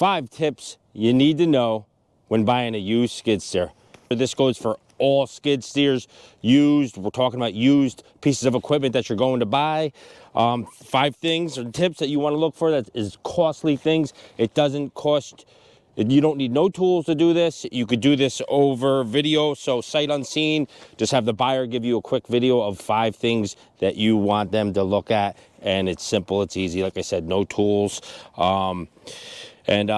5 tips you need to know when buying a used skid steer. This goes for all skid steers, used. We're talking about used pieces of equipment that you're going to buy. 5 things or tips that you want to look for that is costly things. It doesn't cost, you don't need no tools to do this. You could do this over video, so sight unseen. Just have the buyer give you a quick video of 5 things that you want them to look at, and it's simple, it's easy. Like I said, no tools.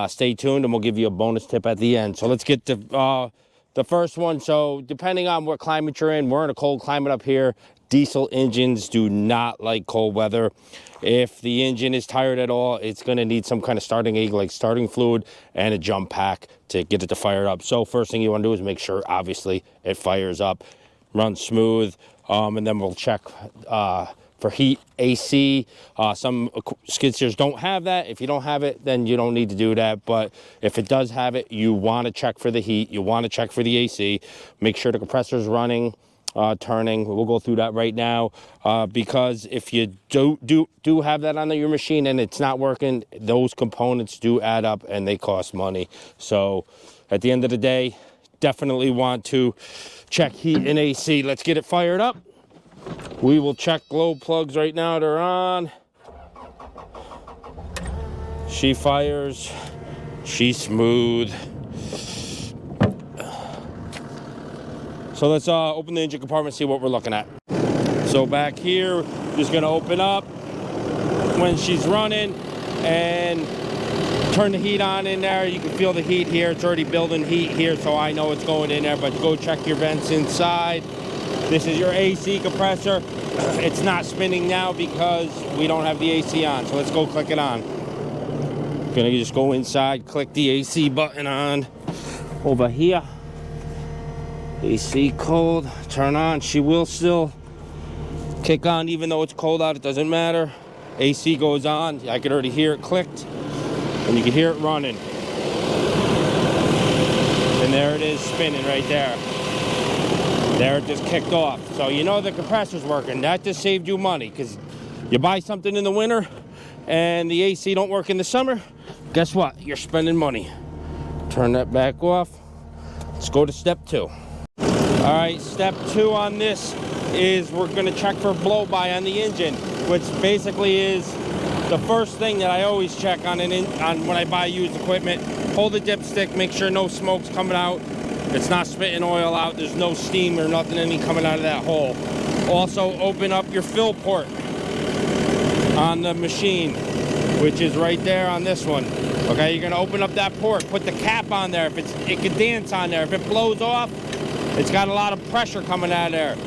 Stay tuned, and we'll give you a bonus tip at the end. So let's get to the first one. So depending on what climate you're in, we're in a cold climate up here. Diesel engines do not like cold weather. If the engine is tired at all, it's going to need some kind of starting aid, like starting fluid and a jump pack to get it to fire up. So first thing you want to do is make sure, obviously, it fires up, runs smooth, and then we'll check for heat, AC. Some skid steers don't have that. If you don't have it, then you don't need to do that. But if it does have it, you want to check for the heat. You want to check for the AC. Make sure the compressor is running, turning. We'll go through that right now, because if you do have that on your machine and it's not working, those components do add up and they cost money. So at the end of the day, definitely want to check heat and AC. Let's get it fired up. We will check glow plugs right now. They're on. She fires. She's smooth. So let's open the engine compartment, see what we're looking at. So back here, just gonna open up when she's running and turn the heat on in there. You can feel the heat here. It's already building heat here, so I know it's going in there, but go check your vents inside. This is your AC compressor. It's not spinning now because we don't have the AC on, so let's go click it on. Gonna just go inside, click the AC button on over here. AC cold, turn on. She will still kick on even though it's cold out, it doesn't matter. AC goes on, I could already hear it clicked, and you can hear it running. And there it is spinning right there. There it just kicked off. So you know the compressor's working. That just saved you money, because you buy something in the winter and the AC don't work in the summer, guess what? You're spending money. Turn that back off. Let's go to step 2. All right, step 2 on this is we're gonna check for blow-by on the engine, which basically is the first thing that I always check on when I buy used equipment. Hold the dipstick, make sure no smoke's coming out. It's not spitting oil out. There's no steam or nothing any coming out of that hole. Also, open up your fill port on the machine, which is right there on this one. Okay, you're gonna open up that port, put the cap on there. It can dance on there. If it blows off, it's got a lot of pressure coming out of there.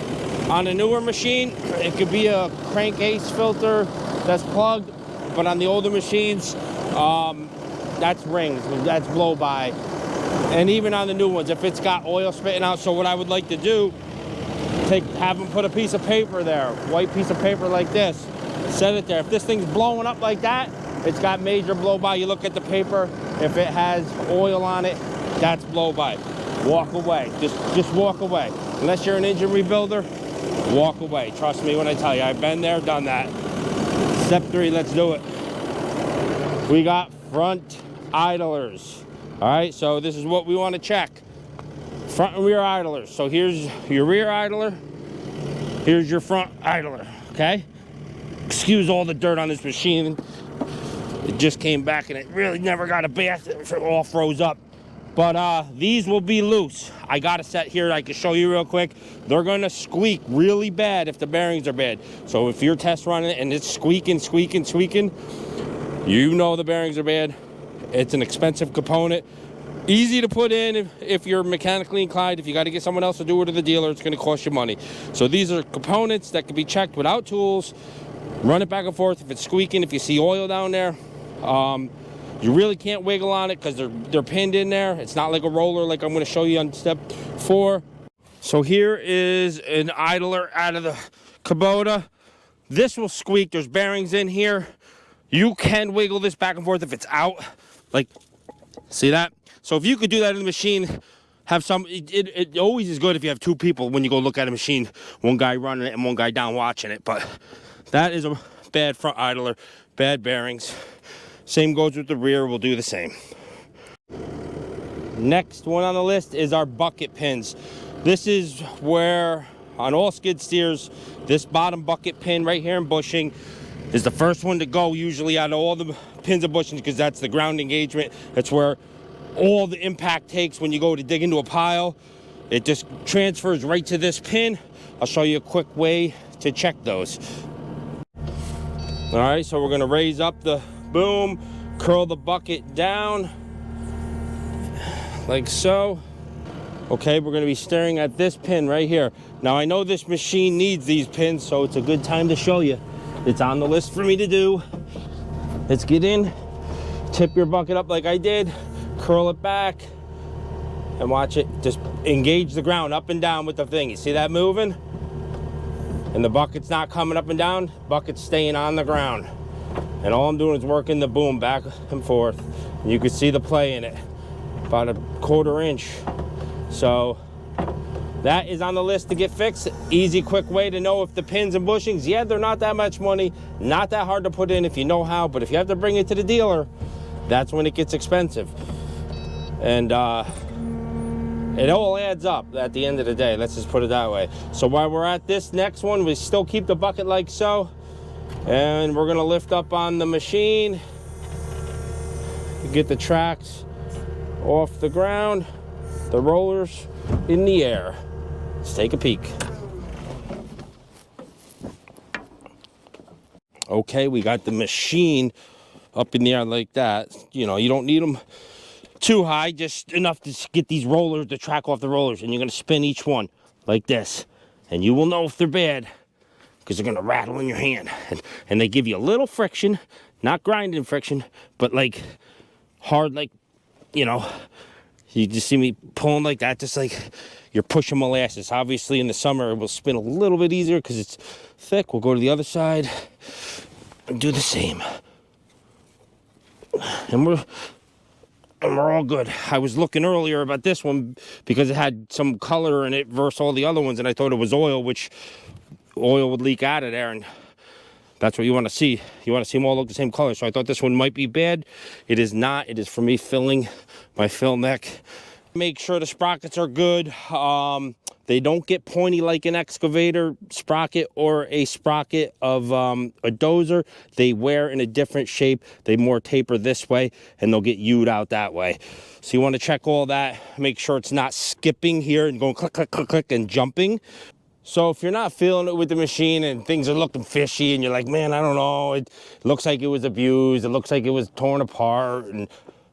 On a newer machine, it could be a crankcase filter that's plugged, but on the older machines, that's rings, that's blow-by. And even on the new ones, if it's got oil spitting out. So what I would like to do, have them put a piece of paper there, white piece of paper like this, set it there. If this thing's blowing up like that, it's got major blow-by. You look at the paper, if it has oil on it, that's blow-by. Walk away, just walk away. Unless you're an engine rebuilder, walk away. Trust me when I tell you, I've been there, done that. Step 3, let's do it. We got front idlers. All right, so this is what we want to check. Front and rear idlers. So here's your rear idler, here's your front idler, okay? Excuse all the dirt on this machine. It just came back and it really never got a bath. It all froze up. But these will be loose. I got a set here I can show you real quick. They're gonna squeak really bad if the bearings are bad. So if you're test running it and it's squeaking, you know the bearings are bad. It's an expensive component. Easy to put in if you're mechanically inclined. If you gotta get someone else to do it, or the dealer, it's gonna cost you money. So these are components that can be checked without tools. Run it back and forth. If it's squeaking, if you see oil down there, you really can't wiggle on it because they're pinned in there. It's not like a roller like I'm going to show you on step 4. So here is an idler out of the Kubota. This will squeak. There's bearings in here. You can wiggle this back and forth if it's out. Like, see that? So if you could do that in the machine, have some, it always is good if you have 2 people when you go look at a machine. One guy running it and one guy down watching it. But that is a bad front idler, bad bearings. Same goes with the rear, we'll do the same. Next one on the list is our bucket pins. This is where, on all skid steers, this bottom bucket pin right here in bushing is the first one to go, usually out of all the pins and bushings, because that's the ground engagement. That's where all the impact takes when you go to dig into a pile. It just transfers right to this pin. I'll show you a quick way to check those. All right, so we're gonna raise up the boom, curl the bucket down, like so. Okay, we're gonna be staring at this pin right here. Now I know this machine needs these pins, so it's a good time to show you. It's on the list for me to do. Let's get in, tip your bucket up like I did, curl it back, and watch it just engage the ground up and down with the thing. You see that moving? And the bucket's not coming up and down, bucket's staying on the ground. And all I'm doing is working the boom back and forth. And you can see the play in it, about a 1/4 inch. So that is on the list to get fixed. Easy, quick way to know if the pins and bushings, yeah, they're not that much money, not that hard to put in if you know how, but if you have to bring it to the dealer, that's when it gets expensive. And it all adds up at the end of the day, let's just put it that way. So while we're at this next one, we still keep the bucket like so, and we're gonna lift up on the machine, get the tracks off the ground, the rollers in the air. Let's take a peek. Okay, we got the machine up in the air like that. You know, you don't need them too high, just enough to get these rollers, the track off the rollers, and you're gonna spin each one like this. And you will know if they're bad, because they're gonna rattle in your hand. And they give you a little friction, not grinding friction, but like hard, like, you know, you just see me pulling like that, just like you're pushing molasses. Obviously in the summer it will spin a little bit easier because it's thick. We'll go to the other side and do the same. And we're all good. I was looking earlier about this one because it had some color in it versus all the other ones, and I thought it was oil, which oil would leak out of there, and that's what you want to see. You want to see them all look the same color. So I thought this one might be bad. It is not. It is for me filling my fill neck. Make sure the sprockets are good. They don't get pointy like an excavator sprocket or a sprocket of a dozer. They wear in a different shape. They more taper this way, and they'll get U'd out that way. So you want to check all that. Make sure it's not skipping here and going click, click, click, click, and jumping. So if you're not feeling it with the machine and things are looking fishy and you're like, man, I don't know, it looks like it was abused, it looks like it was torn apart and,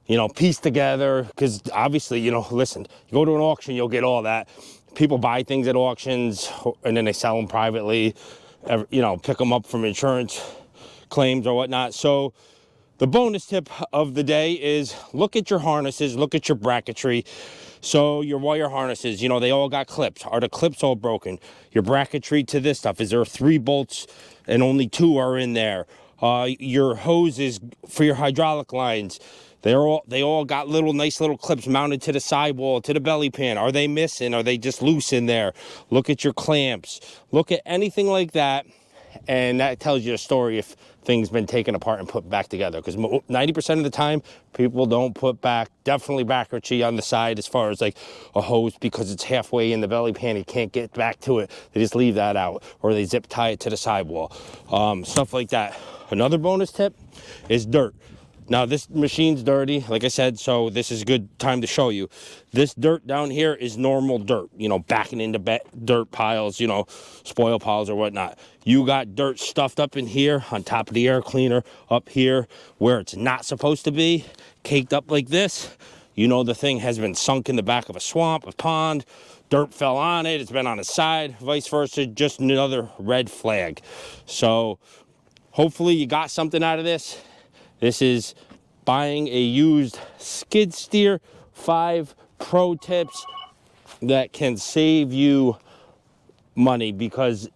you know, pieced together, because obviously, you know, listen, you go to an auction, you'll get all that. People buy things at auctions and then they sell them privately, you know, pick them up from insurance claims or whatnot. So the bonus tip of the day is look at your harnesses, look at your bracketry. So your wire harnesses, you know, they all got clips. Are the clips all broken? Your bracketry to this stuff, is there 3 bolts and only 2 are in there? Your hoses for your hydraulic lines, they all got nice little clips mounted to the sidewall, to the belly pan. Are they missing? Are they just loose in there? Look at your clamps. Look at anything like that, and that tells you a story if things been taken apart and put back together, because 90% of the time people don't put back, definitely bracketry on the side as far as like a hose, because it's halfway in the belly pan, you can't get back to it. They just leave that out, or they zip tie it to the sidewall, stuff like that. Another bonus tip is dirt. Now this machine's dirty, like I said, so this is a good time to show you. This dirt down here is normal dirt, you know, backing into dirt piles, you know, spoil piles or whatnot. You got dirt stuffed up in here on top of the air cleaner, up here where it's not supposed to be, caked up like this. You know the thing has been sunk in the back of a swamp, a pond, dirt fell on it, it's been on its side, vice versa, just another red flag. So hopefully you got something out of this. This is buying a used skid steer. 5 pro tips that can save you money, because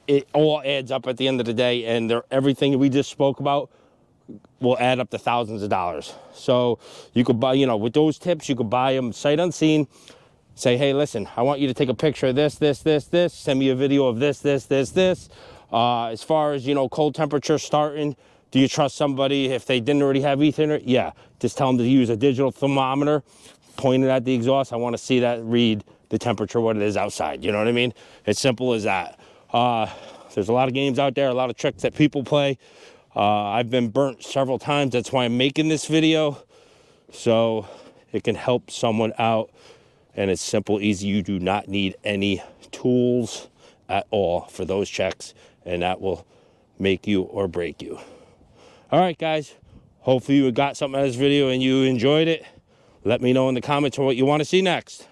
it all adds up at the end of the day, and everything we just spoke about will add up to thousands of dollars. So you could buy, you know, with those tips, you could buy them sight unseen. Say, hey, listen, I want you to take a picture of this, this, this, this. Send me a video of this, this, this, this. As far as, you know, cold temperature starting, do you trust somebody if they didn't already have Ethernet? Yeah, just tell them to use a digital thermometer. pointed at the exhaust. I want to see that read the temperature, what it is outside. You know what I mean? It's simple as that. There's a lot of games out there, a lot of tricks that people play. I've been burnt several times. That's why I'm making this video, so it can help someone out. And it's simple, easy. You do not need any tools at all for those checks, and that will make you or break you. All right, guys. Hopefully you got something out of this video and you enjoyed it. Let me know in the comments what you want to see next.